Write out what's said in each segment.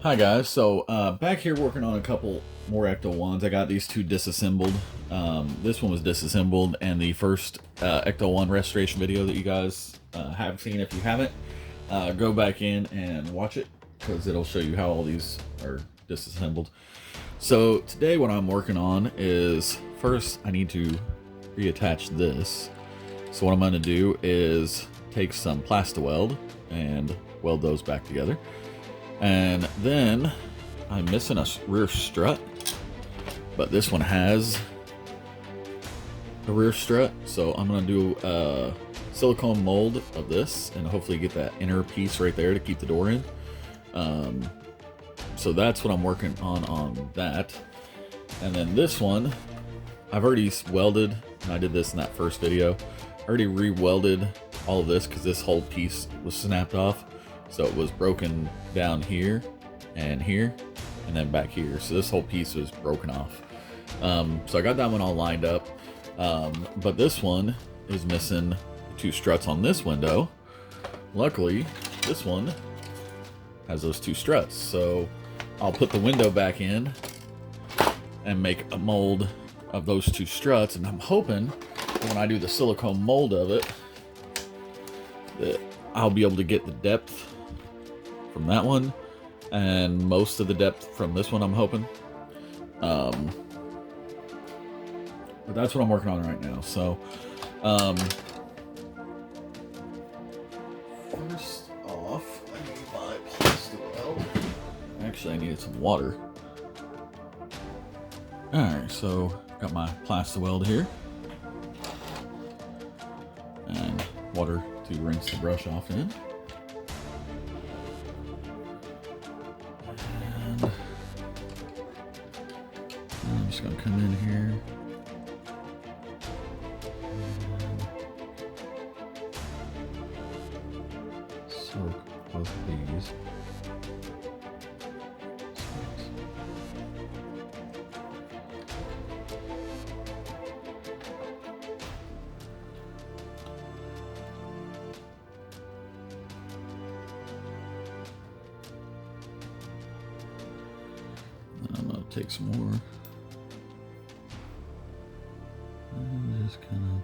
Hi guys, so back here working on a couple more Ecto ones. I got these two disassembled. This one was disassembled, and the first Ecto 1 restoration video that you guys have seen, if you haven't, go back in and watch it, because it'll show you how all these are disassembled. So today what I'm working on is, first I need to reattach this. So what I'm going to do is take some Plastaweld and weld those back together. And then I'm missing a rear strut, but this one has a rear strut, so I'm gonna do a silicone mold of this and hopefully get that inner piece right there to keep the door in. So that's what I'm working on that. And then this one I've already welded, and I did this in that first video. I already re-welded all of this because this whole piece was snapped off. So it was broken down here, and then back here. So this whole piece was broken off. So I got that one all lined up. But this one is missing two struts on this window. Luckily, this one has those two struts. So I'll put the window back in and make a mold of those two struts. And I'm hoping that when I do the silicone mold of it, that I'll be able to get the depth from that one and most of the depth from this one, I'm hoping. But that's what I'm working on right now. So first off, I need my Plastaweld. Actually, I needed some water. Alright, so got my Plastaweld here and water to rinse the brush off in. I'm just gonna come in here and soak both of these. And I'm gonna take some more. And just kind of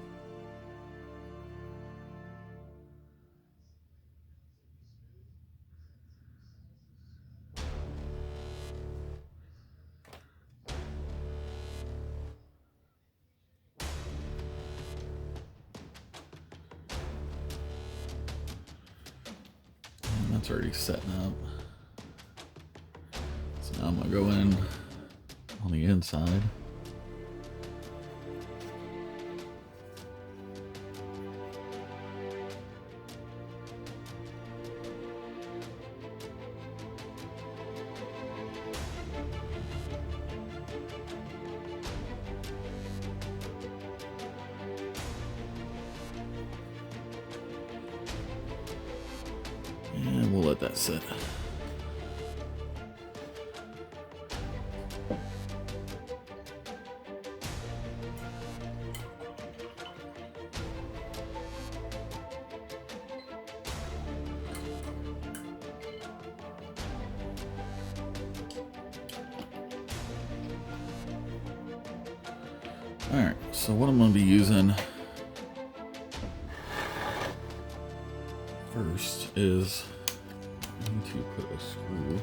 that's already setting up. So now I'm gonna go in on the inside. And we'll let that sit. Alright, so what I'm going to be using first is I need to put a screw.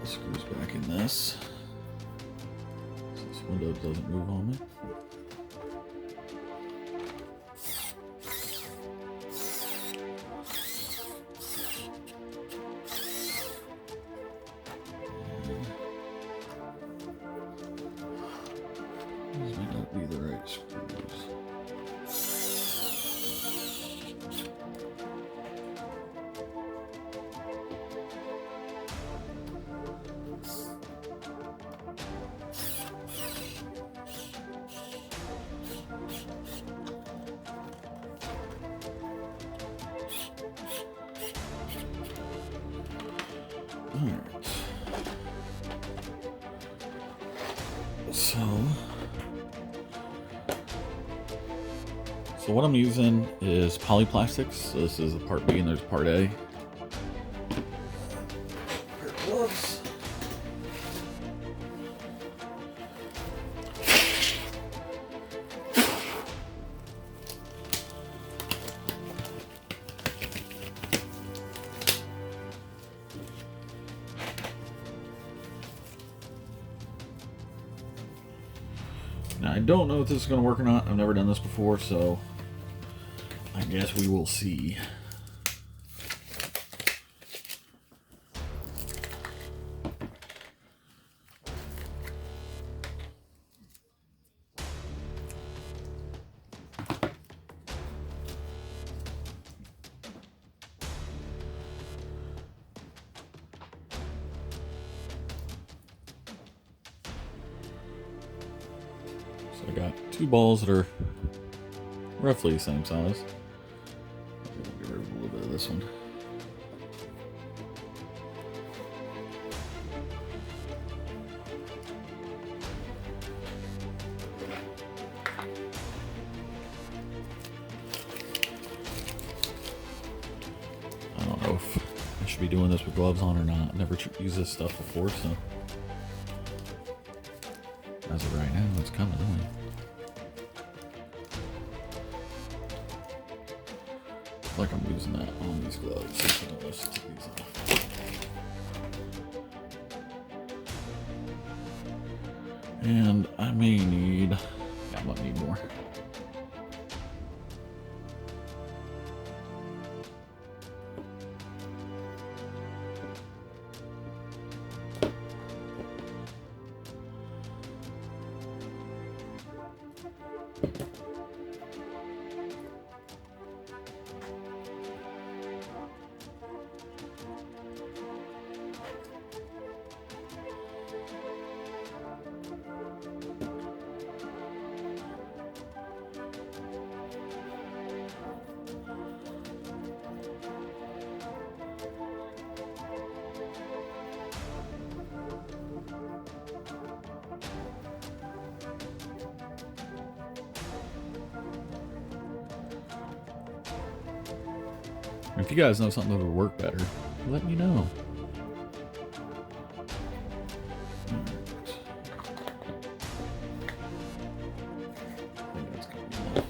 The screw's back in this. So this window doesn't move on me. These may not be the right screws. Alright. So what I'm using is polyplastics. So this is a part B and there's part A. gloves. Now, I don't know if this is going to work or not. I've never done this before, so I guess we will see. So I got two balls that are roughly the same size. I'll get rid of a little bit of this one. I don't know if I should be doing this with gloves on or not. I've never used this stuff before, so as of right now, it's kind of annoying. Like I'm using that on these gloves. So let's take these off. And I may need, yeah, I might need more. If you guys know something that would work better, let me know. I think that's gonna be enough.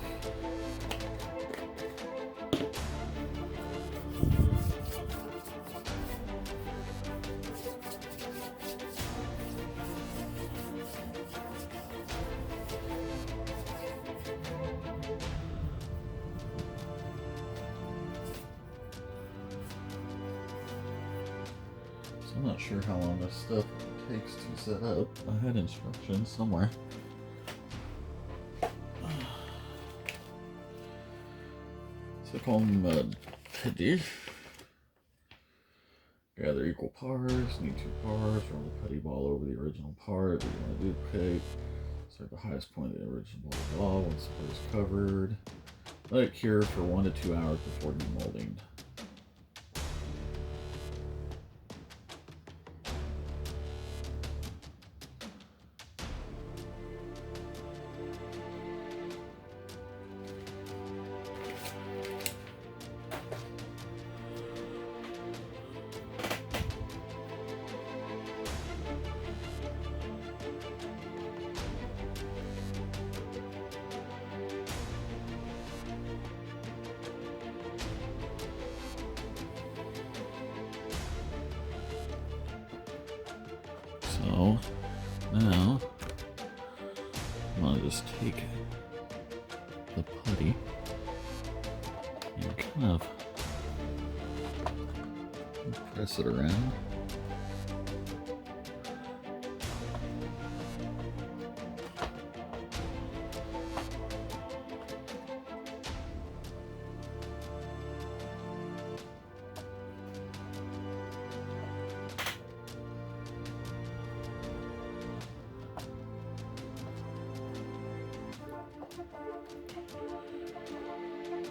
I'm not sure how long this stuff takes to set up. I had instructions somewhere. So call them putty. Gather equal parts, need 2 parts, roll the putty ball over the original part that you want to duplicate. Start the highest point of the original ball once the part is covered. Let it cure for 1 to 2 hours before demolding. So now I'm gonna just take the putty and kind of press it around.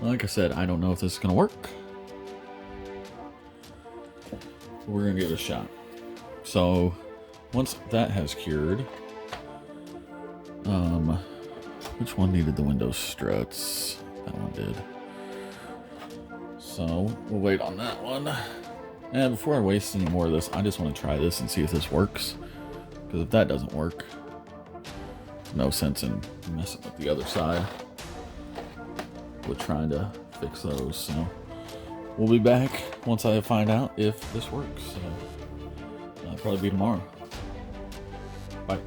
Like I said, I don't know if this is going to work. We're going to give it a shot. So, once that has cured, which one needed the window struts? That one did. So, we'll wait on that one. And before I waste any more of this, I just want to try this and see if this works. Because if that doesn't work, no sense in messing with the other side with trying to fix those. So we'll be back once I find out if this works. So that'll probably be tomorrow. Bye.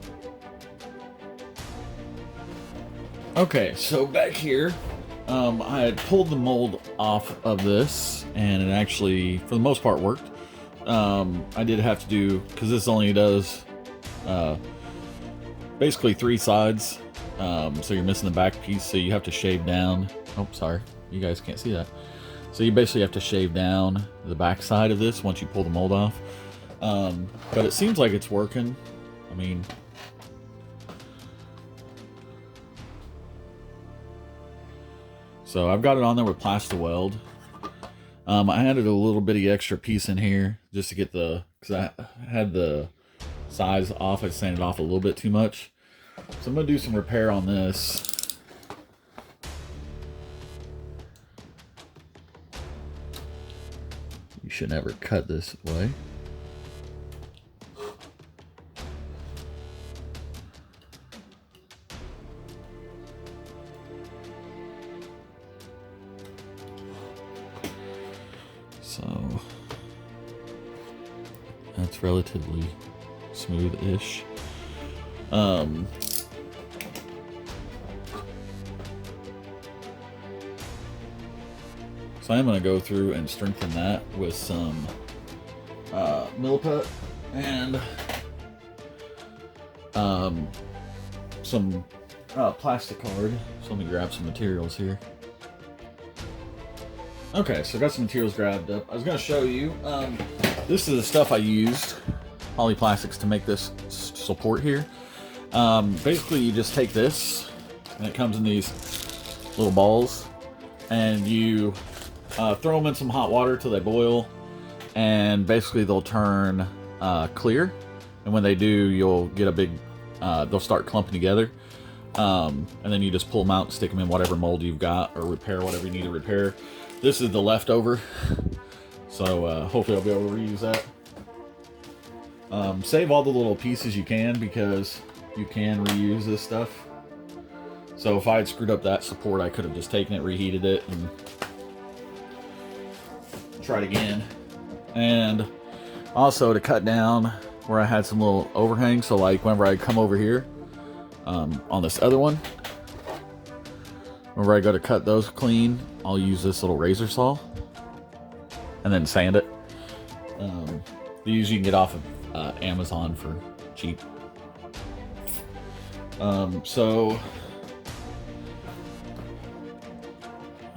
Okay, so back here, I had pulled the mold off of this, and it actually, for the most part, worked. I did have to do, because this only does basically 3 sides, so you're missing the back piece, so you have to shave down. Oh, sorry, you guys can't see that. So you basically have to shave down the back side of this once you pull the mold off. But it seems like it's working. I mean, so I've got it on there with Plasti-Weld. I added a little bitty extra piece in here just to get the, because I had the size off. I sanded off a little bit too much. So I'm going to do some repair on this. You should never cut this way. So that's relatively smooth-ish. So I'm going to go through and strengthen that with some milliput and some plastic card. So let me grab some materials here. Okay, so I got some materials grabbed up. I was going to show you. This is the stuff I used, polyplastics, to make this support here. Basically, you just take this, and it comes in these little balls, and you throw them in some hot water till they boil, and basically they'll turn clear. And when they do, you'll get a big, they'll start clumping together. And then you just pull them out and stick them in whatever mold you've got, or repair whatever you need to repair. This is the leftover, so hopefully I'll be able to reuse that. Save all the little pieces you can, because you can reuse this stuff. So if I had screwed up that support, I could have just taken it, reheated it, and tried again. And also to cut down where I had some little overhang, so like whenever I come over here on this other one, whenever I go to cut those clean, I'll use this little razor saw and then sand it. These you can get off of Amazon for cheap. So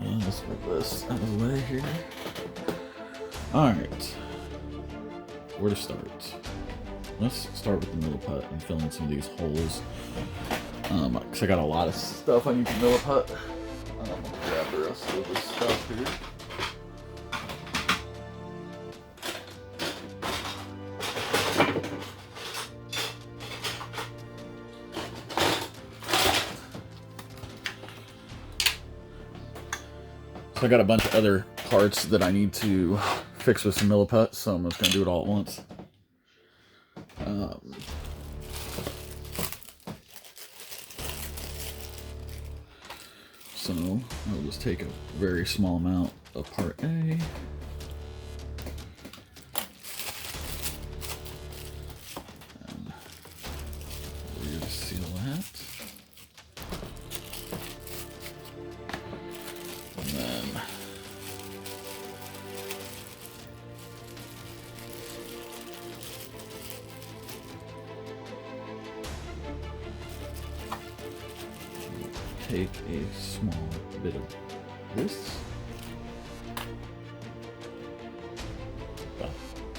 let's put this out of the way here. Alright, where to start? Let's start with the milliput and fill in some of these holes. Because I got a lot of stuff I need to milliput. I'll grab the rest of this stuff here. So I got a bunch of other parts that I need to fix with some milliput, so I'm just going to do it all at once. So I'll just take a very small amount of part A. And we're going to seal that. And then take a small bit of this, about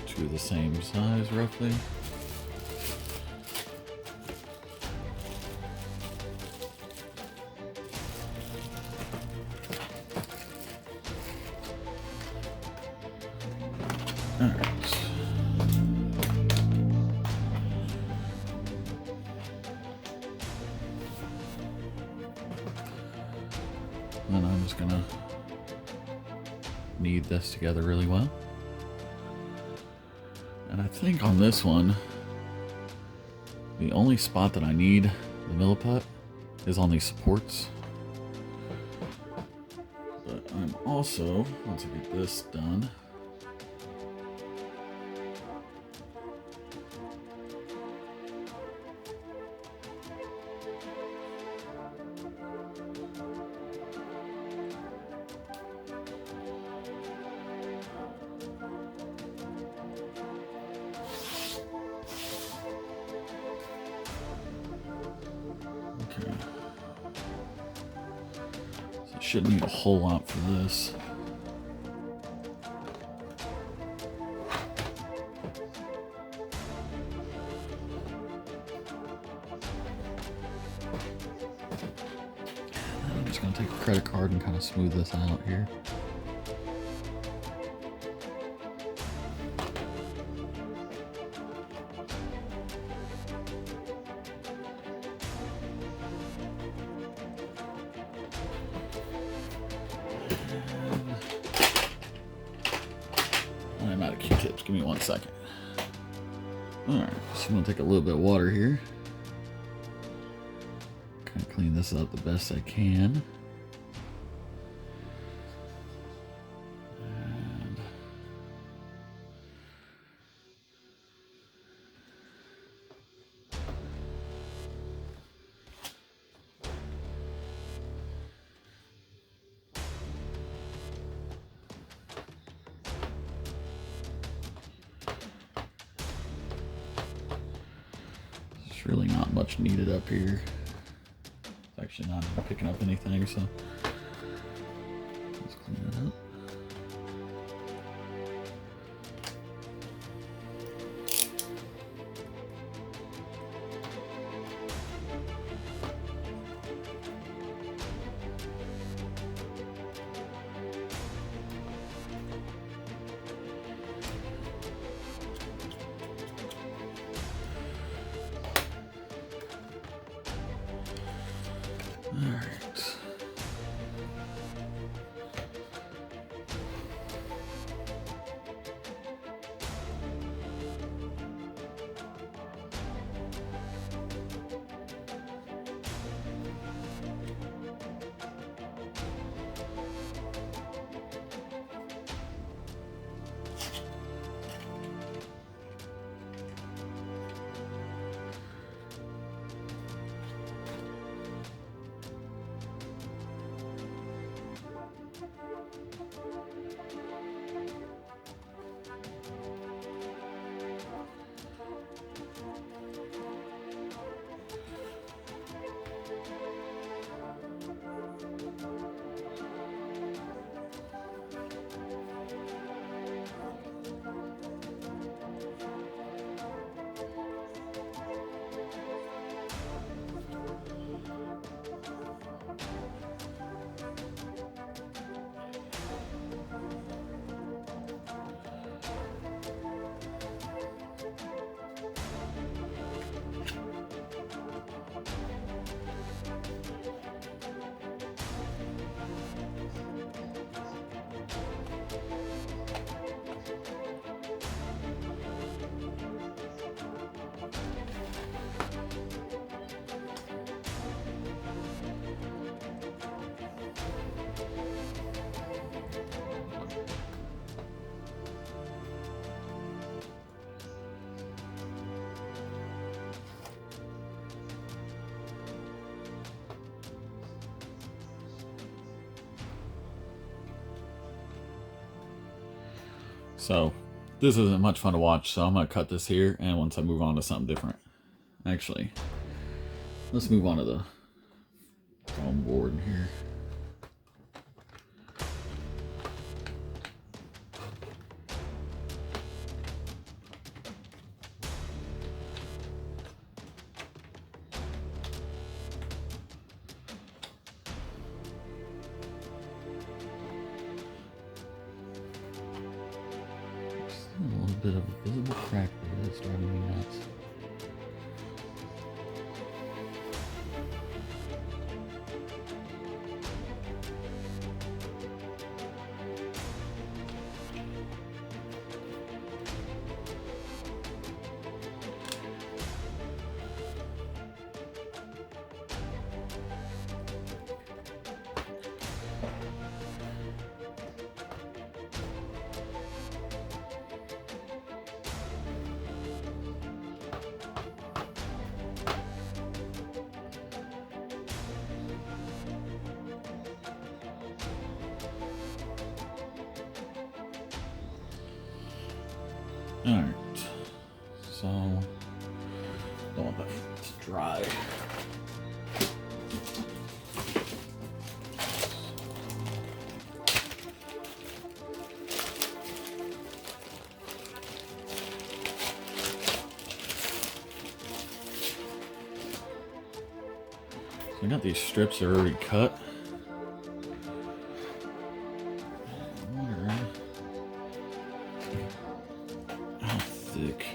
2 the same size roughly. Alright. And I'm just gonna knead this together really well. And I think on this one, the only spot that I need the milliput is on these supports. But I'm also, once I get this done, okay. So I shouldn't need a whole lot for this. I'm just going to take a credit card and kind of smooth this out here. I'm out of Q-tips. Give me 1 second. Alright, so I'm going to take a little bit of water here. Kind of clean this up the best I can. And there's really not much needed up here. It's actually not even picking up anything, so let's clean that up. All right. So this isn't much fun to watch, so I'm going to cut this here, and once I move on to something different. Actually, let's move on to the foam board here. A little bit of a visible crack there that's driving me nuts. Alright. So, don't want that to dry. I got these strips that are already cut. I wonder how thick.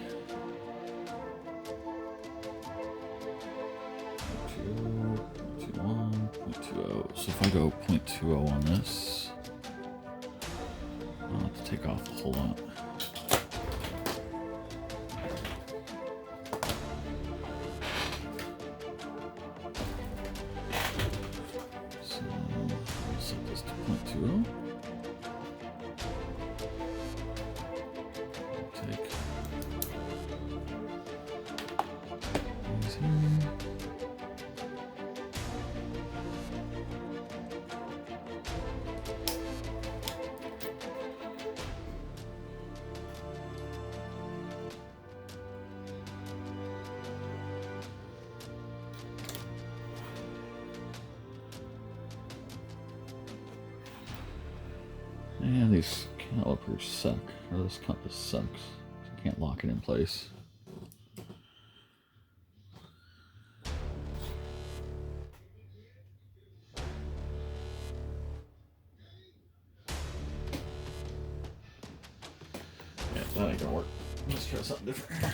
0.21, 0.20. So if I go 0.20 on this, I'll have to take off a whole lot. Set this to 0.20. Take these here. And these calipers suck, or this compass sucks. I can't lock it in place. Yeah, that ain't gonna work. Let's try something different.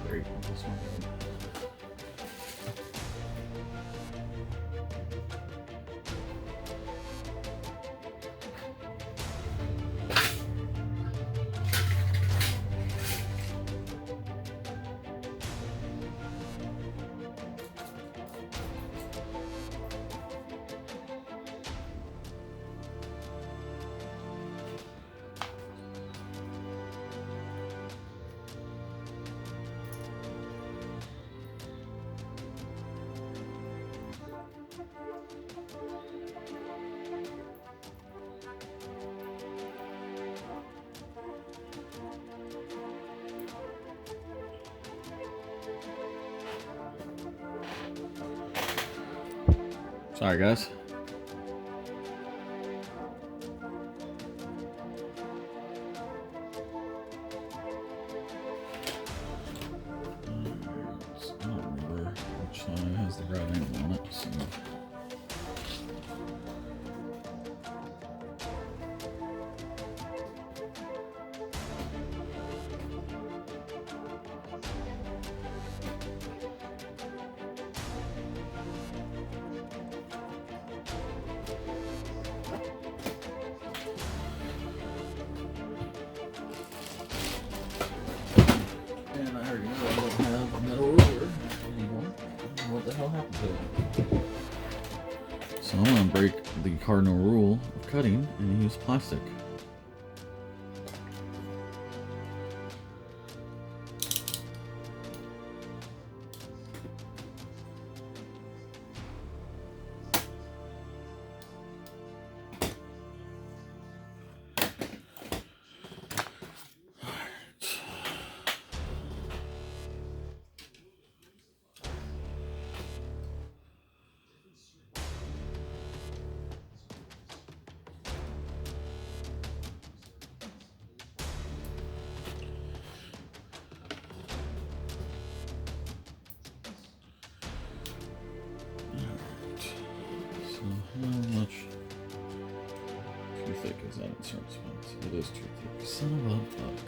Great. This one. Sorry, guys. I don't remember which side has the right angle on it. So. And I already know I don't have a metal ruler anymore. What the hell happened to it? So I'm going to break the cardinal rule of cutting and use plastic. How much too thick is that in certain spots? It is too thick. Son of a fuck.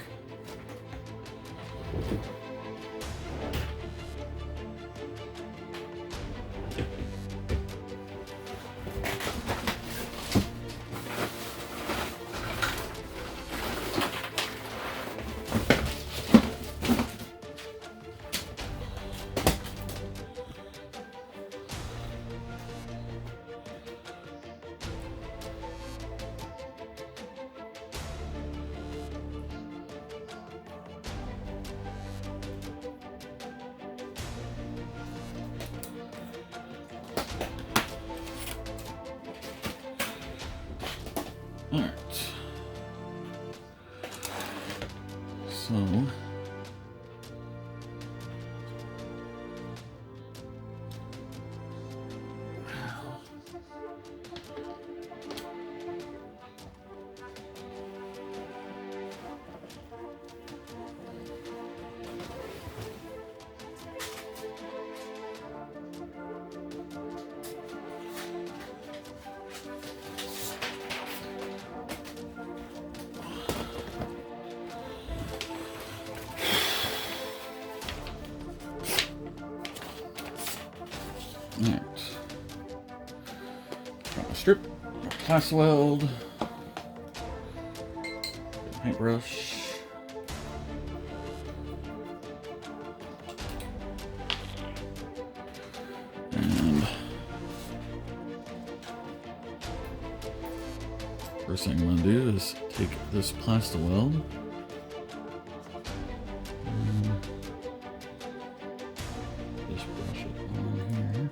Alright. So... Alright. Got my strip, plastic weld, paintbrush. And first thing I'm going to do is take this plastic weld and just brush it on here.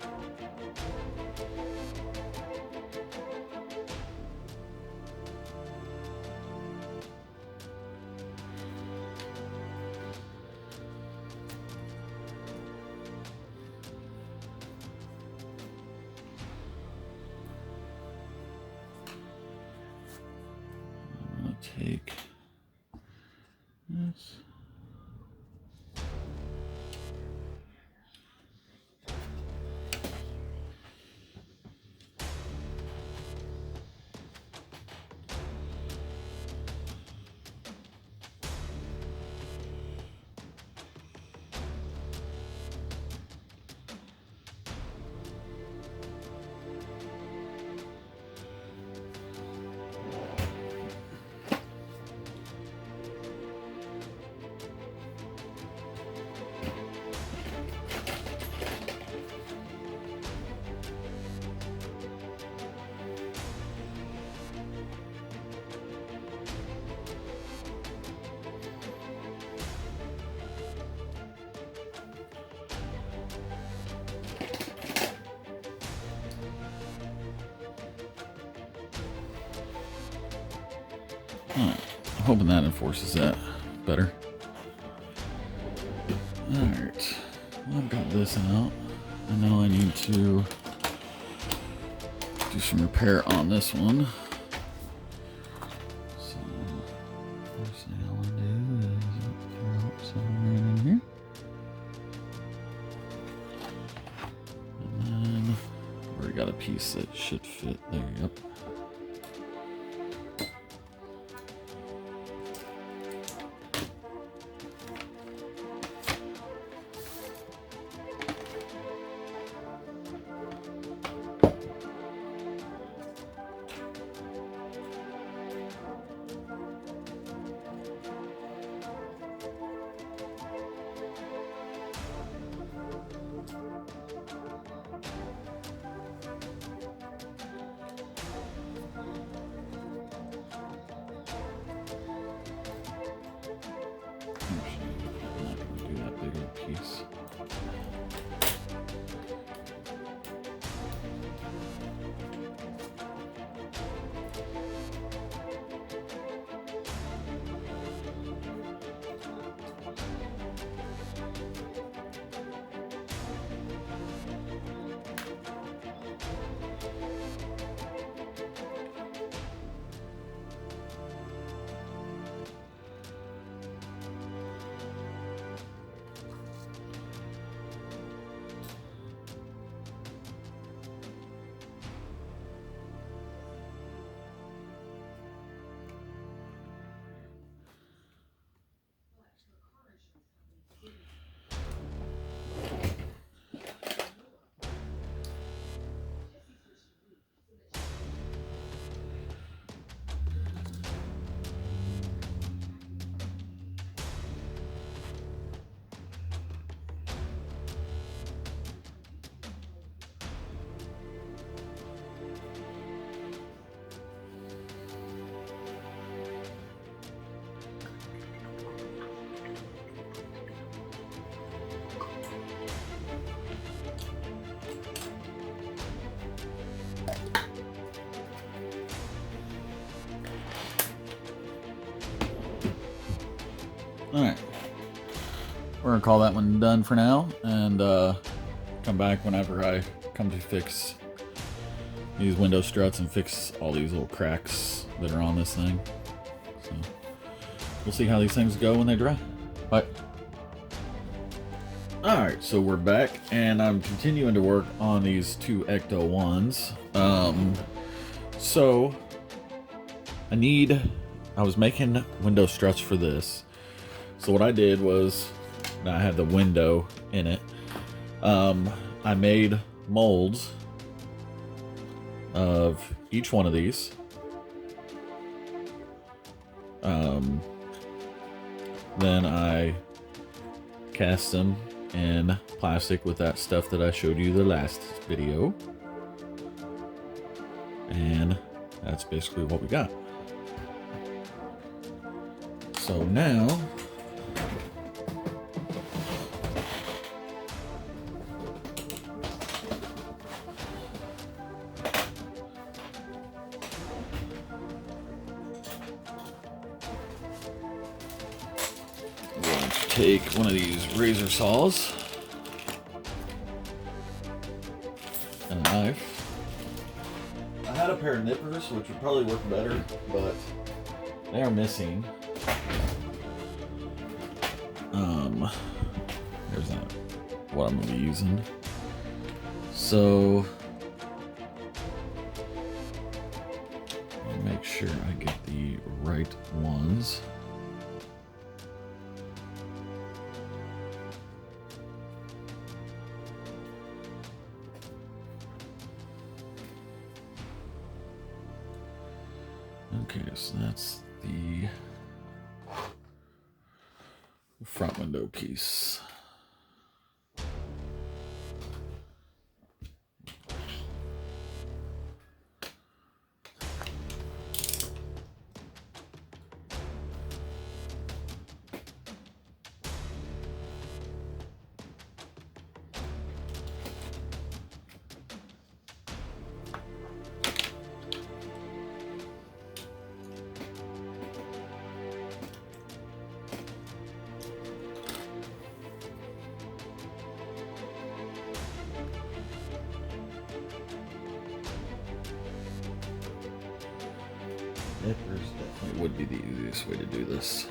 Take this. Alright, I'm hoping that enforces that better. Alright, well, I've got this out, and now I need to do some repair on this one. So, first thing I want to do is throw out some right in here. And then, I've already got a piece that should fit there, yep. Alright. We're gonna call that one done for now, and come back whenever I come to fix these window struts and fix all these little cracks that are on this thing. So we'll see how these things go when they dry. Bye. Alright, so we're back, and I'm continuing to work on these two Ecto ones. So I was making window struts for this. So what I did was, I had the window in it. I made molds of each one of these. Then I cast them in plastic with that stuff that I showed you the last video. And that's basically what we got. So now I'm going to take one of these razor saws and a knife. I had a pair of nippers, which would probably work better, but they are missing. There's that, what I'm gonna be using. So I'll make sure I get the right ones. Okay, so that's the front window piece. Nippers definitely would be the easiest way to do this.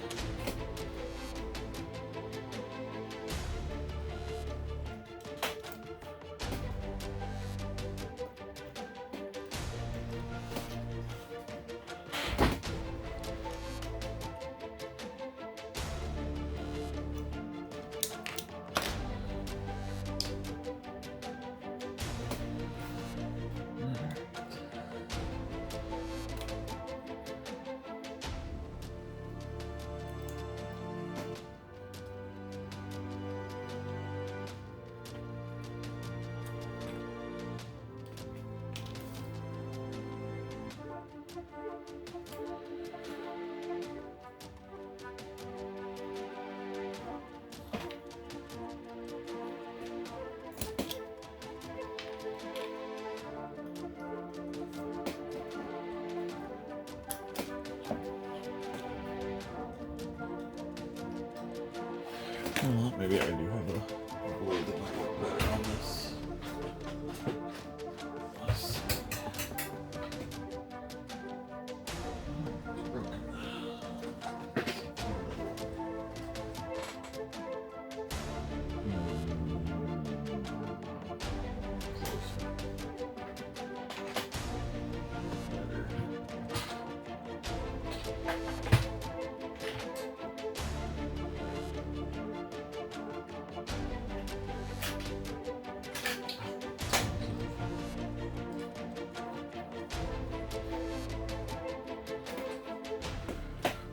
Well, maybe I do have a blade that might work better on this. Let's see. It's broken.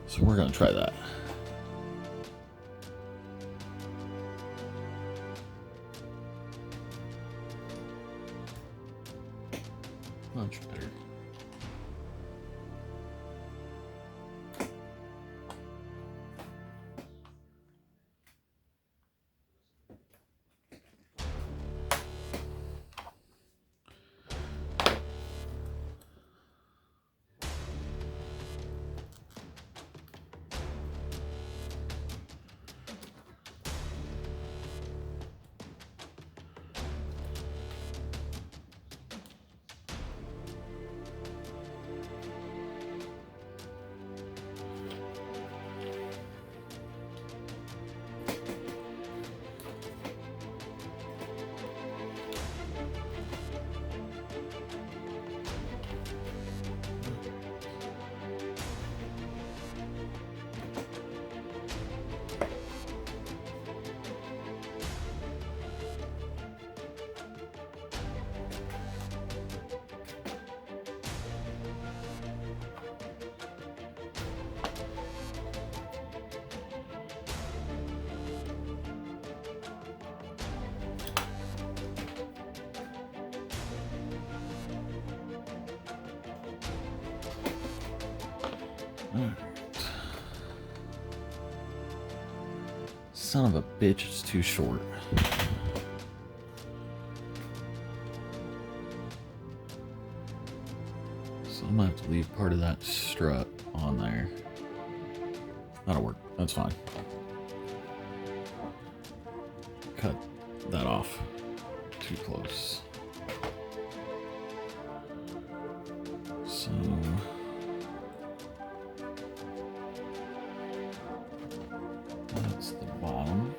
So we're going to try that. Much better. Alright. Son of a bitch, it's too short. So I'm gonna have to leave part of that strut on there. That'll work. That's fine. Cut that off. Too close. So that's the bottom.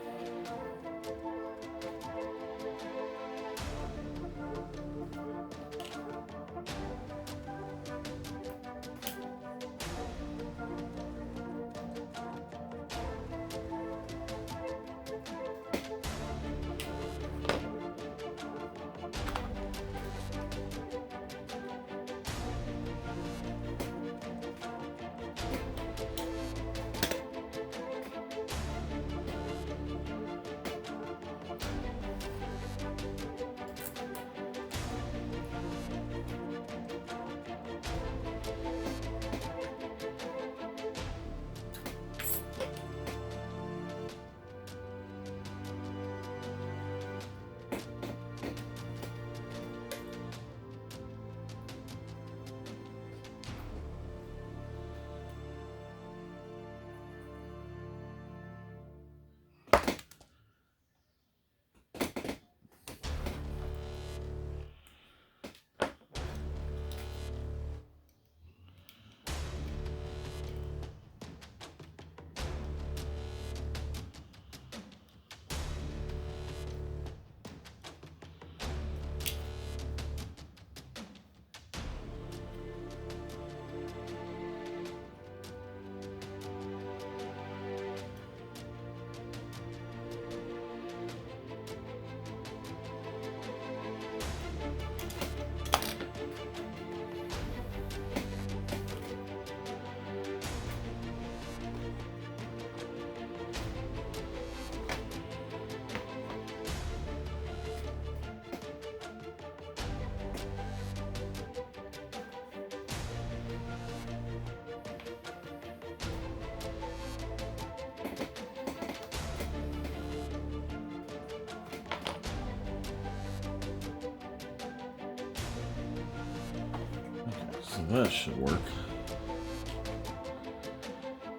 So that should work.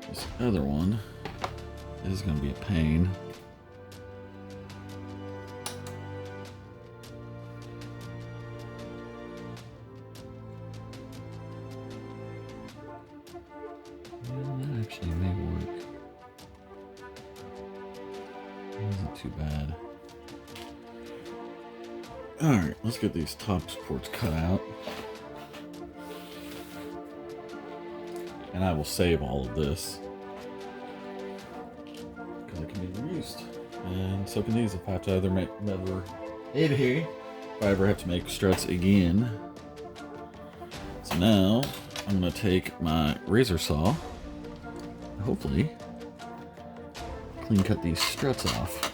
This other one is going to be a pain. That actually may work. It isn't too bad. Alright, let's get these top supports cut out. And I will save all of this because it can be reused, and so can these if I have to either make another if I ever have to make struts again. So now I'm going to take my razor saw, hopefully clean cut these struts off.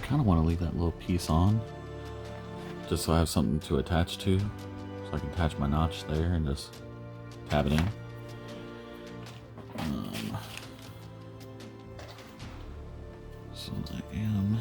kind of want to leave that little piece on, just so I have something to attach to, so I can attach my notch there and just tab it in. So I am.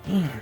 Alright.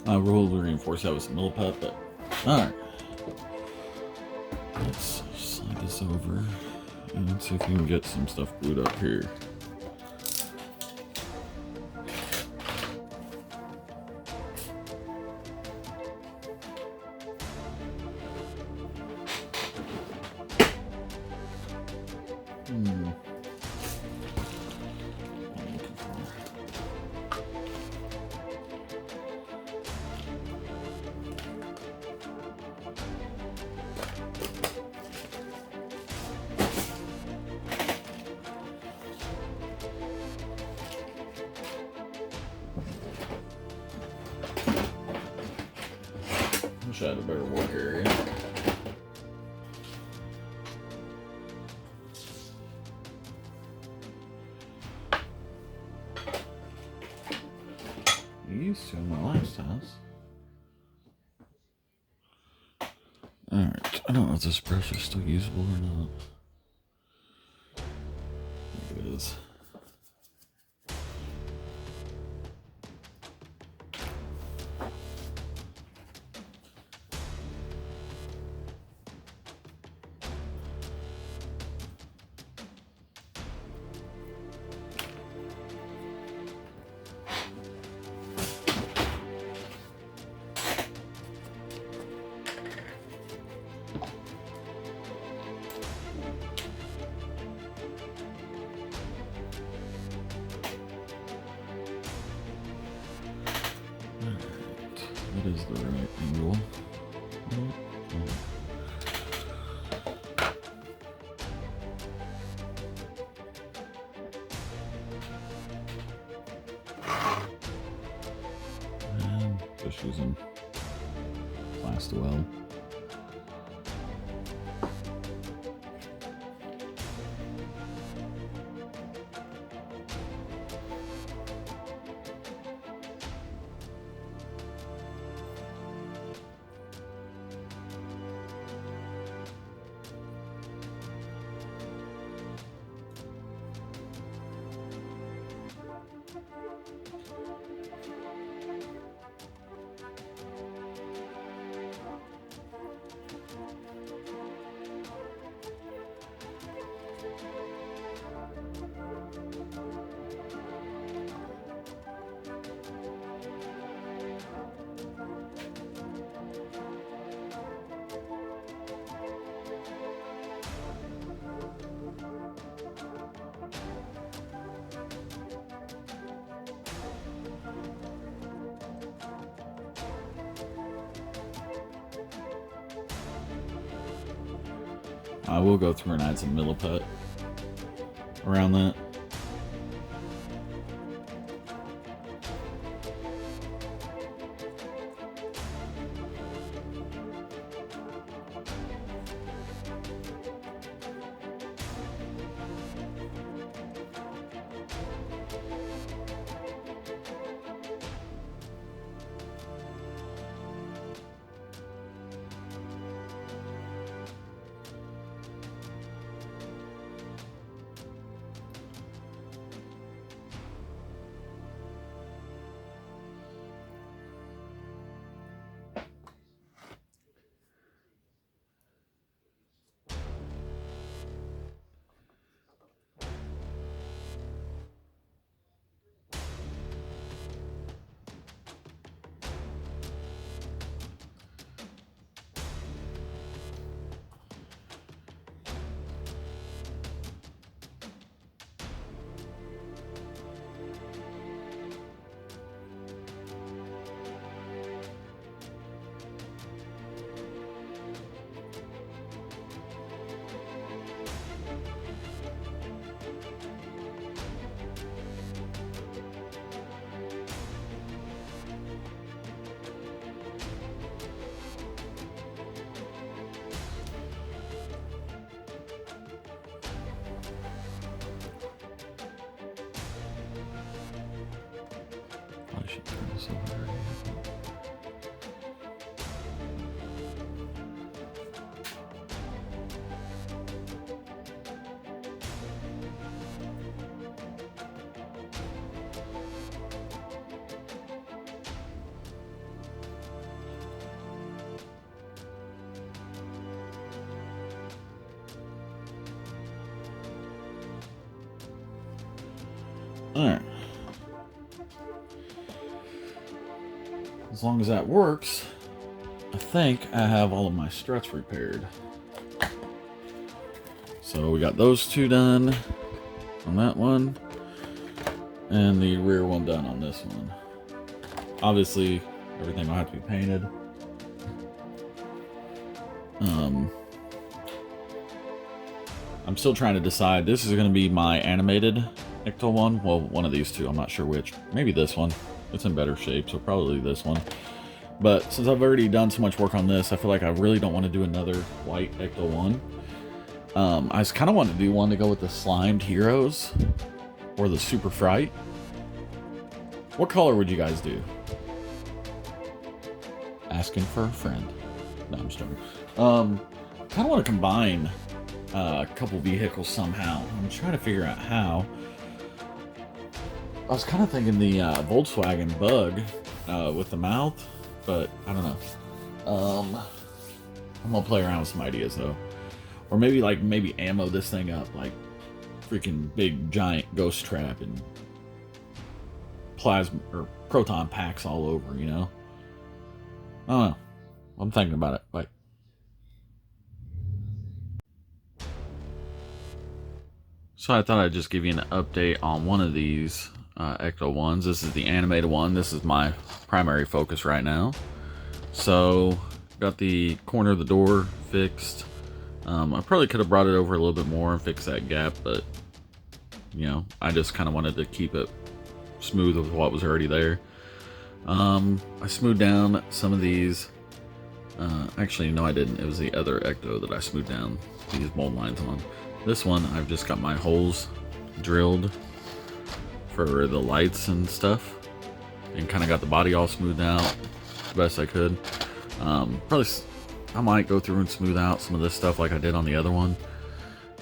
I rolled to reinforce that with some milliput, but alright. Let's slide this over and see if we can get some stuff glued up here. Wish I had a better work area. Used to in my last house. Alright, I don't know if this brush is still usable or not. I think it is. What is the right angle? And just using plastic weld. I will go through and add some milliput around that. I should turn this over. Alright. As long as that works, I think I have all of my struts repaired. So we got those two done on that one, and the rear one done on this one. Obviously, everything will have to be painted. I'm still trying to decide. This is going to be my animated Ecto one. Well, one of these two. I'm not sure which. Maybe this one. It's in better shape, so probably this one. But since I've already done so much work on this, I feel like I really don't want to do another white Ecto one. I just kind of want to do one to go with the slimed heroes or the super fright. What color would you guys do? Asking for a friend. No, I'm just joking. Kind of want to combine a couple vehicles somehow. I'm trying to figure out how. I was kind of thinking the Volkswagen Bug with the mouth, but I don't know. I'm gonna play around with some ideas though, or maybe ammo this thing up like freaking big giant ghost trap and plasma or proton packs all over. You know. I don't know. I'm thinking about it. Like. So I thought I'd just give you an update on one of these Ecto ones. This is the animated one. This is my primary focus right now. So got the corner of the door fixed. I probably could have brought it over a little bit more and fixed that gap, but you know, I just kind of wanted to keep it smooth with what was already there. I smoothed down some of these. Actually, no, I didn't. It was the other Ecto that I smoothed down these mold lines on. This one, I've just got my holes drilled for the lights and stuff, and kind of got the body all smoothed out the best I could. Probably, I might go through and smooth out some of this stuff like I did on the other one.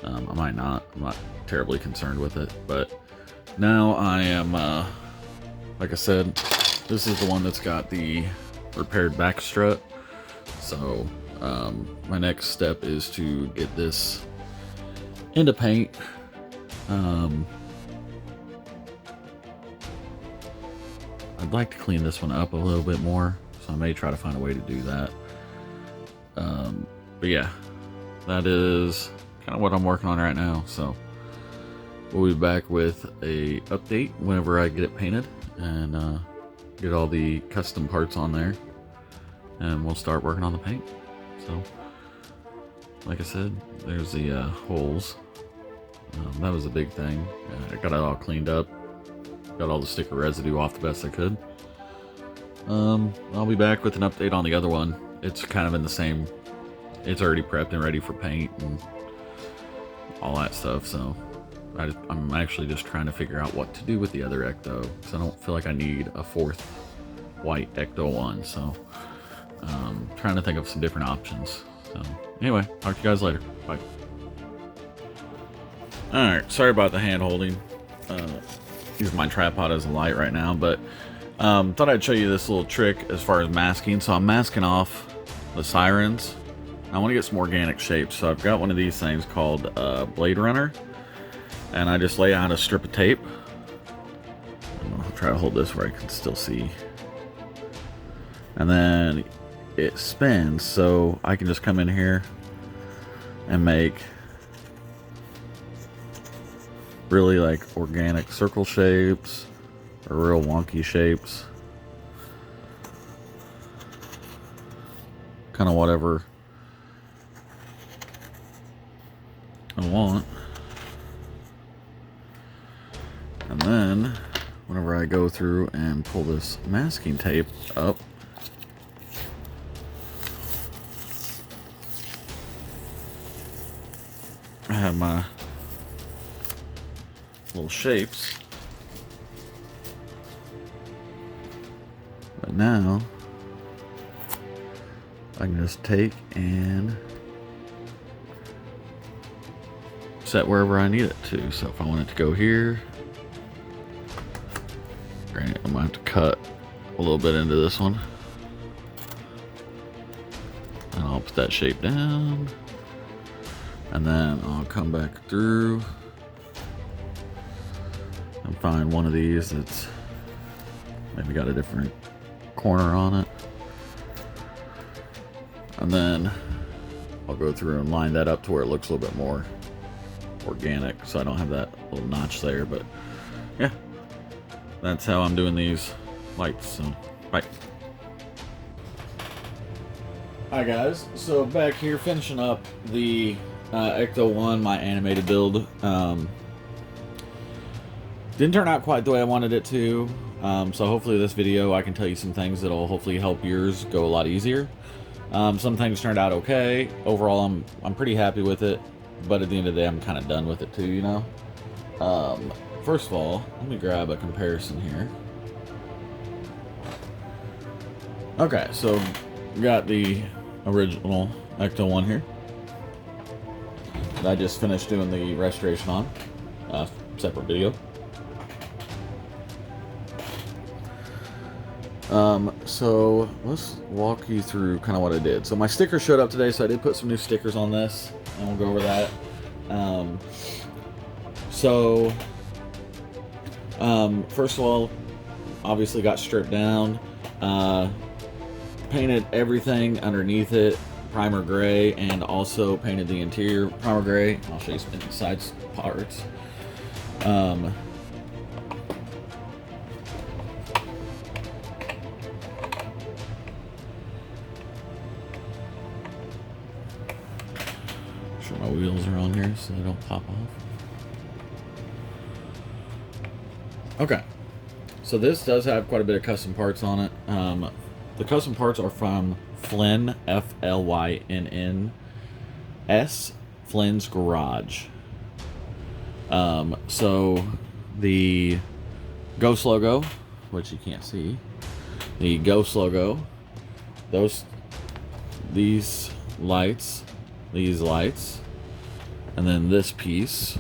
I might not. I'm not terribly concerned with it, but now I am, like I said, this is the one that's got the repaired back strut. So my next step is to get this into paint. I'd like to clean this one up a little bit more, so I may try to find a way to do that. But yeah, that is kind of what I'm working on right now. So we'll be back with a update whenever I get it painted and get all the custom parts on there, and we'll start working on the paint. So like I said, there's the holes. That was a big thing. I got it all cleaned up. Got all the sticker residue off the best I could. I'll be back with an update on the other one. It's kind of in the same... It's already prepped and ready for paint and all that stuff, so... I'm actually just trying to figure out what to do with the other Ecto, because I don't feel like I need a fourth white Ecto one, so... trying to think of some different options. So, anyway, talk to you guys later. Bye. Alright, sorry about the hand holding. Using my tripod as a light right now, but thought I'd show you this little trick as far as masking. So I'm masking off the sirens. I want to get some organic shapes, so I've got one of these things called Blade Runner, and I just lay out a strip of tape. I'll try to hold this where I can still see. And then it spins, so I can just come in here and make really like organic circle shapes or real wonky shapes. Kind of whatever I want. And then whenever I go through and pull this masking tape up, I have my little shapes. But now I can just take and set wherever I need it to. So if I want it to go here, granted, I'm going to have to cut a little bit into this one. And I'll put that shape down. And then I'll come back through and find one of these that's maybe got a different corner on it. And then I'll go through and line that up to where it looks a little bit more organic, so I don't have that little notch there. But yeah, that's how I'm doing these lights. So bye. Hi guys, so back here finishing up the Ecto 1, my animated build. Didn't turn out quite the way I wanted it to, so hopefully this video I can tell you some things that'll hopefully help yours go a lot easier. Some things turned out okay. Overall, I'm pretty happy with it, but at the end of the day, I'm kind of done with it too, you know? First of all, let me grab a comparison here. Okay, so we got the original Ecto 1 here that I just finished doing the restoration on. Separate video. So let's walk you through kind of what I did. So my sticker showed up today, so I did put some new stickers on this, and we'll go over that. First of all, obviously got stripped down, painted everything underneath it primer gray, and also painted the interior primer gray. I'll show you some inside parts. Sure my wheels are on here so they don't pop off. Okay, so this does have quite a bit of custom parts on it. The custom parts are from Flynn, F-L-Y-N-N-S, Flynn's Garage. So the Ghost logo, which you can't see, the Ghost logo, these lights, and then this piece,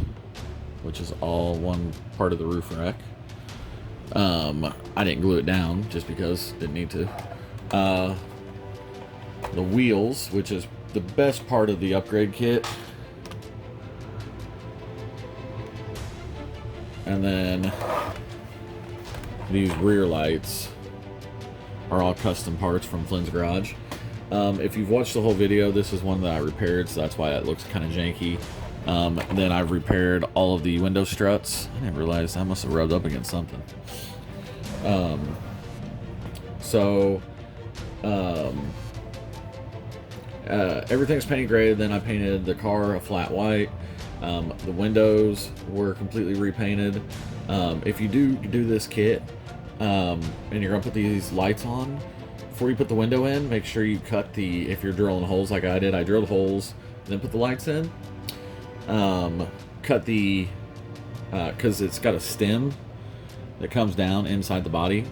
which is all one part of the roof rack. I didn't glue it down just because didn't need to. The wheels, which is the best part of the upgrade kit. And then these rear lights are all custom parts from Flynn's Garage. If you've watched the whole video, this is one that I repaired, so that's why it looks kind of janky. Then I've repaired all of the window struts. I didn't realize that must have rubbed up against something. everything's painted gray. Then I painted the car a flat white. The windows were completely repainted. If you do this kit, and you're gonna put these lights on, before you put the window in, make sure you cut the, if you're drilling holes like I did, I drilled holes, then put the lights in. Cut the, because it's got a stem that comes down inside the body,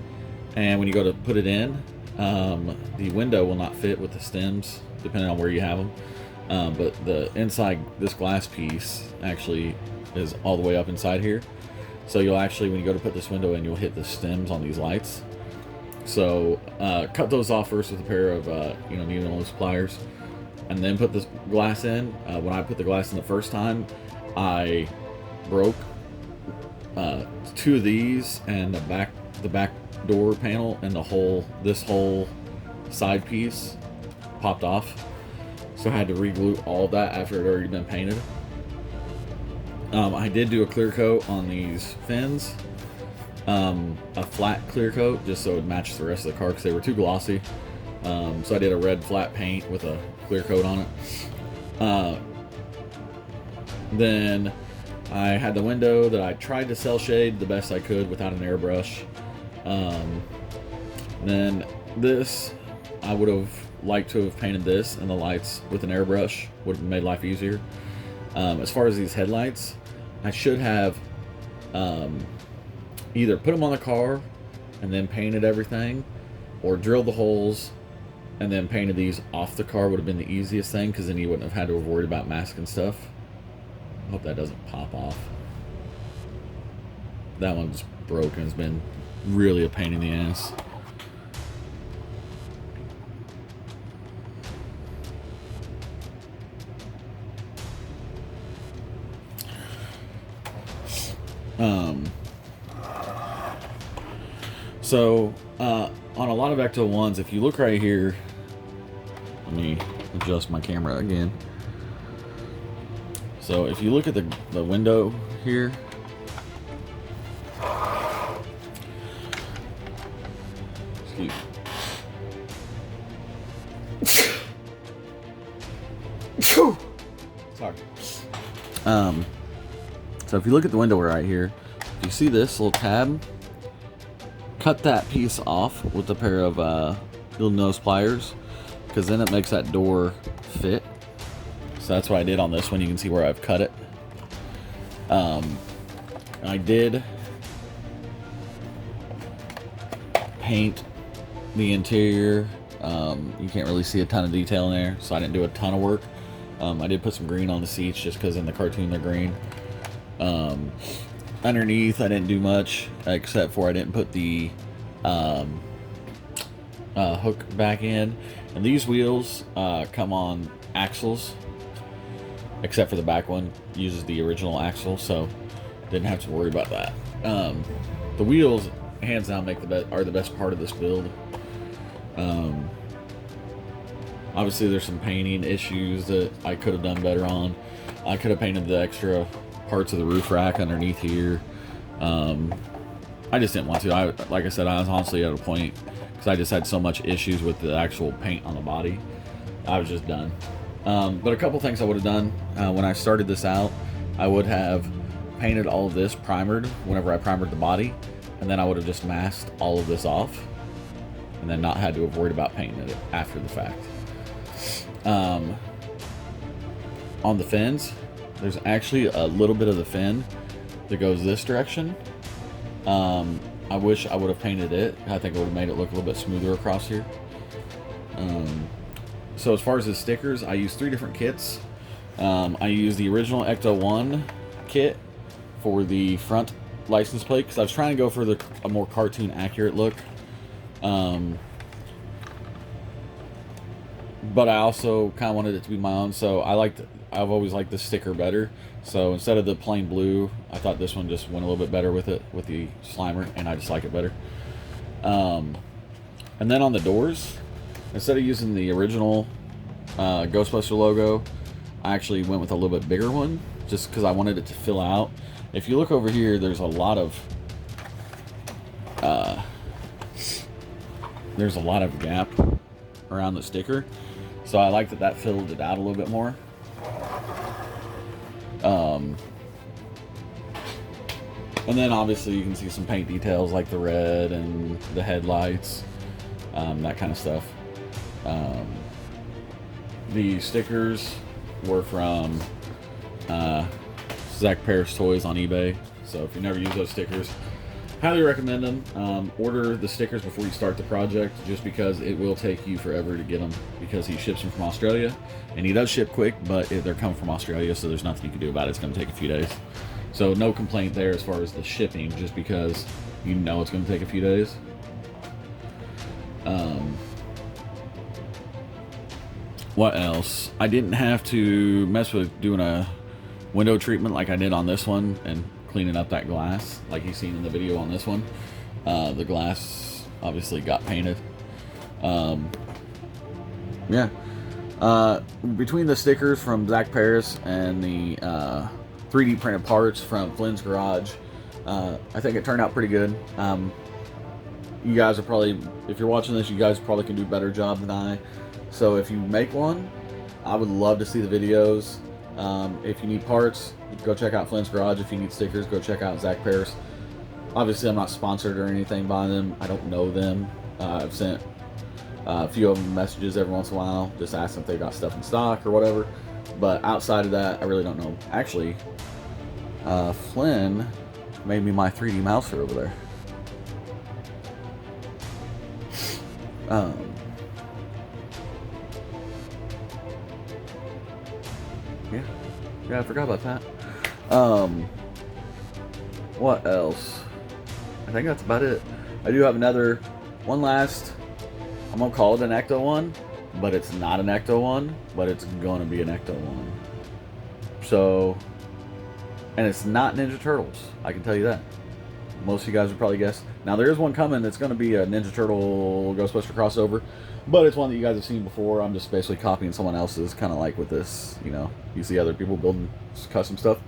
and when you go to put it in, the window will not fit with the stems depending on where you have them. But the inside, this glass piece actually is all the way up inside here, so you'll actually, when you go to put this window in, you'll hit the stems on these lights. So cut those off first with a pair of needle nose pliers, and then put this glass in. When I put the glass in the first time, I broke 2 of these, and the back door panel, and this whole side piece popped off. So I had to re-glue all that after it had already been painted. I did do a clear coat on these fins, a flat clear coat, just so it would match the rest of the car because they were too glossy. So I did a red flat paint with a clear coat on it. Then I had the window that I tried to cell shade the best I could without an airbrush. Then this, I would have liked to have painted this and the lights with an airbrush, would have made life easier. As far as these headlights, I should have either put them on the car and then painted everything, or drilled the holes and then painted these off the car. Would have been the easiest thing, because then you wouldn't have had to have worried about masking stuff. I hope that doesn't pop off. That one's broken. It's been really a pain in the ass. On a lot of Ecto 1s, if you look right here, let me adjust my camera again. So if you look at the window here, excuse me. Sorry. So if you look at the window right here, you see this little tab? Cut that piece off with a pair of little nose pliers, because then it makes that door fit. So that's what I did on this one. You can see where I've cut it. I did paint the interior. You can't really see a ton of detail in there, so I didn't do a ton of work. I did put some green on the seats just because in the cartoon they're green. Underneath, I didn't do much, except for I didn't put the hook back in. And these wheels come on axles, except for the back one uses the original axle, so didn't have to worry about that. The wheels, hands down, are the best part of this build. Obviously, there's some painting issues that I could have done better on. I could have painted the extra parts of the roof rack underneath here. I just didn't want to. Like I said, I was honestly at a point, because I just had so much issues with the actual paint on the body. I was just done. But a couple things I would have done when I started this out, I would have painted all of this primered whenever I primered the body, and then I would have just masked all of this off, and then not had to have worried about painting it after the fact. On the fins, there's actually a little bit of the fin that goes this direction. I wish I would have painted it. I think it would have made it look a little bit smoother across here. So as far as the stickers, I used 3 different kits. I used the original Ecto 1 kit for the front license plate, because I was trying to go for a more cartoon accurate look. But I also kind of wanted it to be my own, so I've always liked the sticker better. So instead of the plain blue, I thought this one just went a little bit better with it, with the Slimer, and I just like it better. And then on the doors, instead of using the original Ghostbuster logo, I actually went with a little bit bigger one, just because I wanted it to fill out. If you look over here, there's a lot of gap around the sticker. So I like that that filled it out a little bit more. And then obviously you can see some paint details like the red and the headlights, that kind of stuff. The stickers were from Zach Paris Toys on eBay. So if you never use those stickers, highly recommend them. Order the stickers before you start the project, just because it will take you forever to get them, because he ships them from Australia, and he does ship quick, but they're coming from Australia, so there's nothing you can do about it. It's going to take a few days. So no complaint there as far as the shipping, just because you know it's going to take a few days. What else? I didn't have to mess with doing a window treatment like I did on this one and cleaning up that glass like you've seen in the video on this one. The glass obviously got painted. Yeah. Between the stickers from Zach Paris and the 3D printed parts from Flynn's Garage, I think it turned out pretty good. You guys are probably, if you're watching this, you guys probably can do a better job than I. So if you make one, I would love to see the videos. If you need parts, go check out Flynn's Garage. If you need stickers, go check out Zach Paris. Obviously, I'm not sponsored or anything by them. I don't know them. I've sent a few of them messages every once in a while, just asking if they got stuff in stock or whatever. But outside of that, I really don't know. Actually, Flynn made me my 3D mouser over there. Yeah, I forgot about that. What else? I think that's about it. I do have one last, I'm gonna call it an Ecto one, but it's not an Ecto one, but it's gonna be an Ecto one. So, and it's not Ninja Turtles, I can tell you that. Most of you guys would probably guess. Now there is one coming that's gonna be a Ninja Turtle Ghostbuster crossover, but it's one that you guys have seen before. I'm just basically copying someone else's, kind of like with this, you know, you see other people building custom stuff.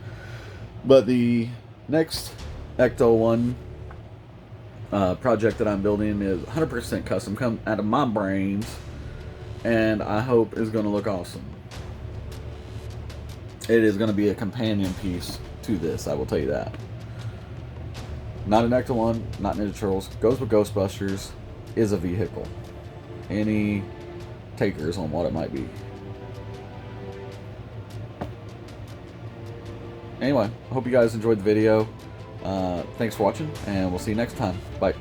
But the next Ecto one project that I'm building is 100% custom, come out of my brains, and I hope is going to look awesome. It is going to be a companion piece to this, I will tell you that. Not an Ecto one, not Ninja Turtles, goes with Ghostbusters, is a vehicle. Any takers on what it might be? Anyway, I hope you guys enjoyed the video. Thanks for watching, and we'll see you next time. Bye.